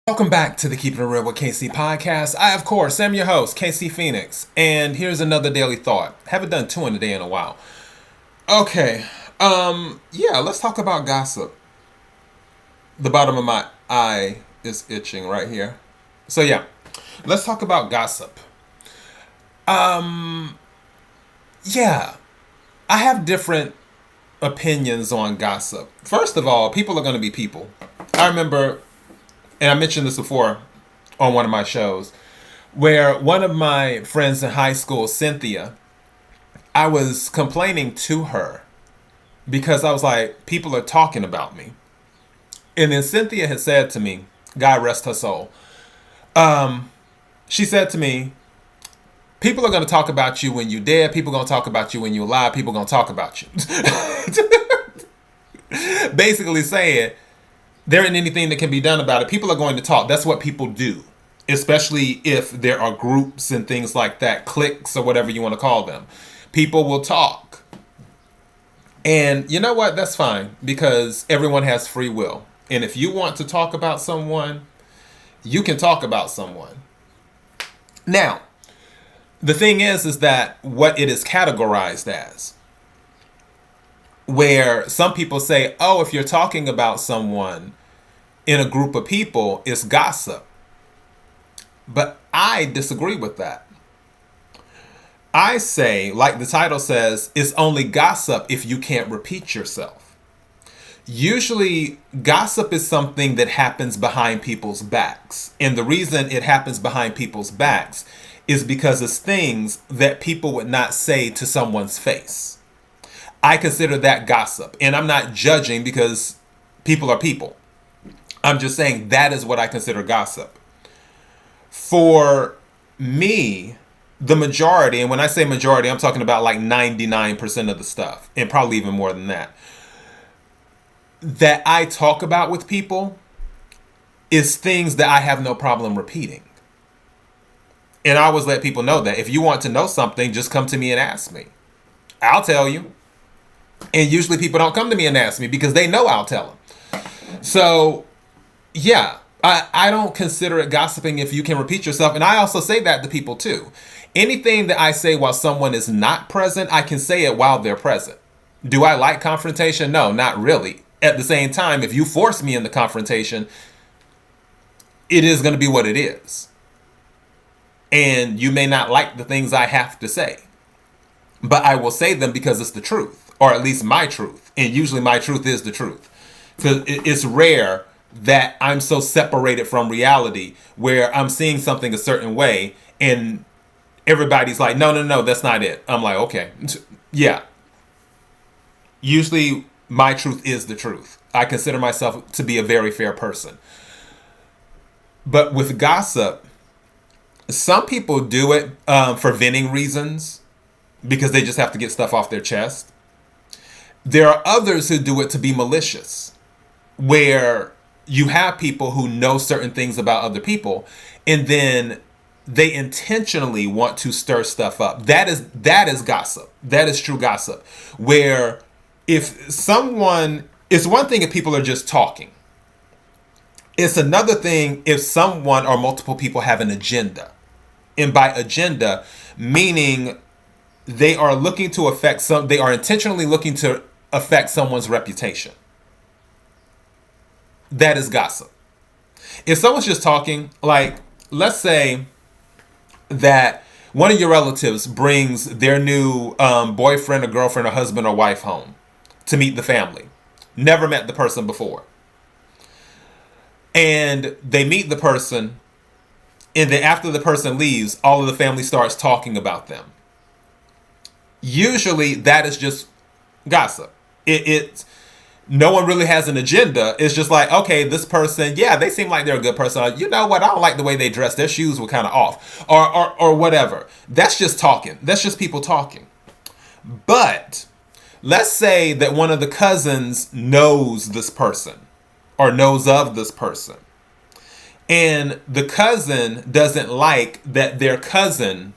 Welcome back to the Keeping It Real with KC podcast. I, of course, am your host, KC Phoenix, and here's another daily thought. Haven't done two in a day in a while. Okay, let's talk about gossip. The bottom of my eye is itching right here. So yeah, let's talk about gossip. Um, yeah, I have different opinions on gossip. First of all, people are going to be people. I remember, and I mentioned this before on one of my shows, where one of my friends in high school, Cynthia, I was complaining to her because I was like, people are talking about me. And then Cynthia had said to me, God rest her soul, she said to me, people are going to talk about you when you're dead. People are going to talk about you when you're alive. People are going to talk about you. Basically saying, there isn't anything that can be done about it. People are going to talk. That's what people do, especially if there are groups and things like that, cliques or whatever you want to call them. People will talk. And you know what? That's fine because everyone has free will. And if you want to talk about someone, you can talk about someone. Now, the thing is that what it is categorized as, where some people say, oh, if you're talking about someone in a group of people, it's gossip. But I disagree with that. I say, like the title says, it's only gossip if you can't repeat yourself. Usually, gossip is something that happens behind people's backs. And the reason it happens behind people's backs is because it's things that people would not say to someone's face. I consider that gossip. And I'm not judging because people are people. I'm just saying that is what I consider gossip. For me, the majority, and when I say majority, I'm talking about like 99% of the stuff, and probably even more than that I talk about with people is things that I have no problem repeating. And I always let people know that if you want to know something, just come to me and ask me. I'll tell you. And usually people don't come to me and ask me because they know I'll tell them. So, yeah, I don't consider it gossiping if you can repeat yourself. And I also say that to people too. Anything that I say while someone is not present, I can say it while they're present. Do I like confrontation? No, not really. At the same time, if you force me in the confrontation, it is going to be what it is. And you may not like the things I have to say. But I will say them because it's the truth. Or at least my truth. And usually my truth is the truth. Because it's rare that I'm so separated from reality where I'm seeing something a certain way and everybody's like, no, that's not it. I'm like, okay. Yeah. Usually my truth is the truth. I consider myself to be a very fair person. But with gossip, some people do it for venting reasons because they just have to get stuff off their chest. There are others who do it to be malicious, where you have people who know certain things about other people and then they intentionally want to stir stuff up. That is gossip. That is true gossip. Where it's one thing if people are just talking. It's another thing if someone or multiple people have an agenda. And by agenda, meaning they are intentionally looking to affect someone's reputation. That is gossip. If someone's just talking, like, let's say that one of your relatives brings their new boyfriend or girlfriend or husband or wife home to meet the family. Never met the person before. And they meet the person, and then after the person leaves, all of the family starts talking about them. Usually that is just gossip. No one really has an agenda. It's just like, okay, this person, yeah, they seem like they're a good person. You know what? I don't like the way they dress. Their shoes were kind of off, or whatever. That's just talking. That's just people talking. But let's say that one of the cousins knows this person or knows of this person, and the cousin doesn't like that their cousin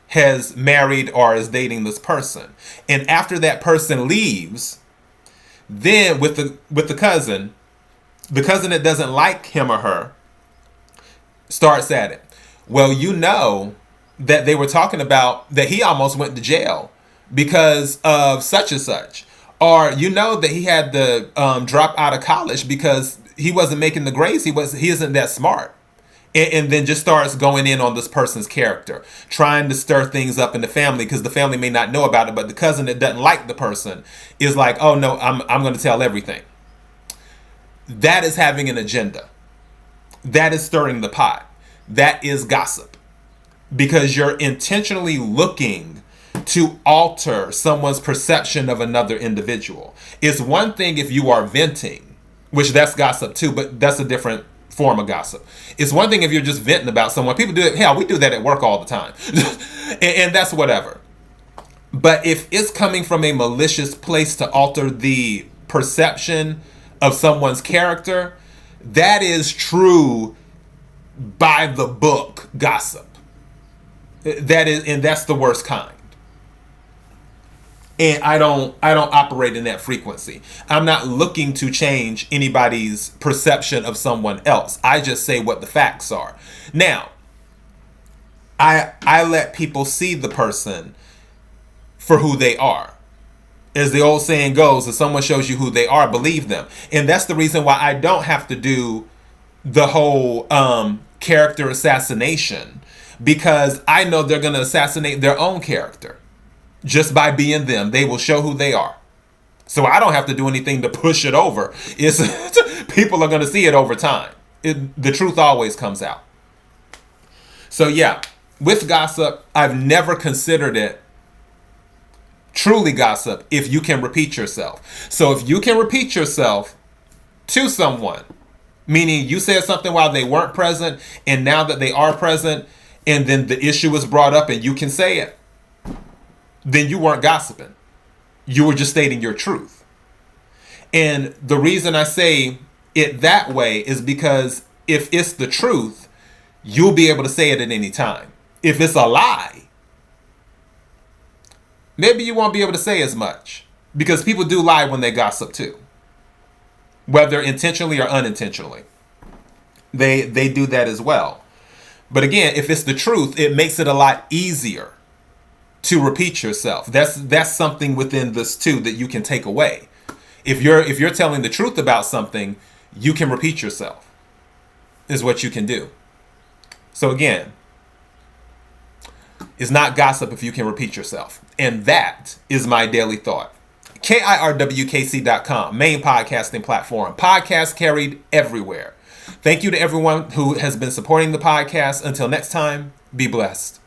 has married or is dating this person. And after that person leaves, then with the cousin that doesn't like him or her, starts at it. Well, you know that they were talking about that he almost went to jail because of such and such. Or you know that he had to drop out of college because he wasn't making the grades. He isn't that smart. And then just starts going in on this person's character, trying to stir things up in the family because the family may not know about it, but the cousin that doesn't like the person is like, oh no, I'm going to tell everything. That is having an agenda. That is stirring the pot. That is gossip, because you're intentionally looking to alter someone's perception of another individual. It's one thing if you are venting, which that's gossip too, but that's a different form of gossip. It's one thing if you're just venting about someone. People do it. Hell, we do that at work all the time. and that's whatever. But if it's coming from a malicious place to alter the perception of someone's character, that is true by the book gossip. And that's the worst kind. And I don't operate in that frequency. I'm not looking to change anybody's perception of someone else. I just say what the facts are. Now, I let people see the person for who they are. As the old saying goes, if someone shows you who they are, believe them. And that's the reason why I don't have to do the whole character assassination, because I know they're going to assassinate their own character. Just by being them, they will show who they are. So I don't have to do anything to push it over. People are going to see it over time. The truth always comes out. So yeah, with gossip, I've never considered it truly gossip if you can repeat yourself. So if you can repeat yourself to someone, meaning you said something while they weren't present, and now that they are present, and then the issue is brought up and you can say it, then you weren't gossiping. You were just stating your truth. And the reason I say it that way is because if it's the truth, you'll be able to say it at any time. If it's a lie, maybe you won't be able to say as much, because people do lie when they gossip too, whether intentionally or unintentionally. They do that as well. But again, if it's the truth, it makes it a lot easier to repeat yourself. That's something within this too that you can take away. If you're telling the truth about something, you can repeat yourself. Is what you can do. So again, it's not gossip if you can repeat yourself. And that is my daily thought. KIRWKC.com, main podcasting platform. Podcast carried everywhere. Thank you to everyone who has been supporting the podcast. Until next time, be blessed.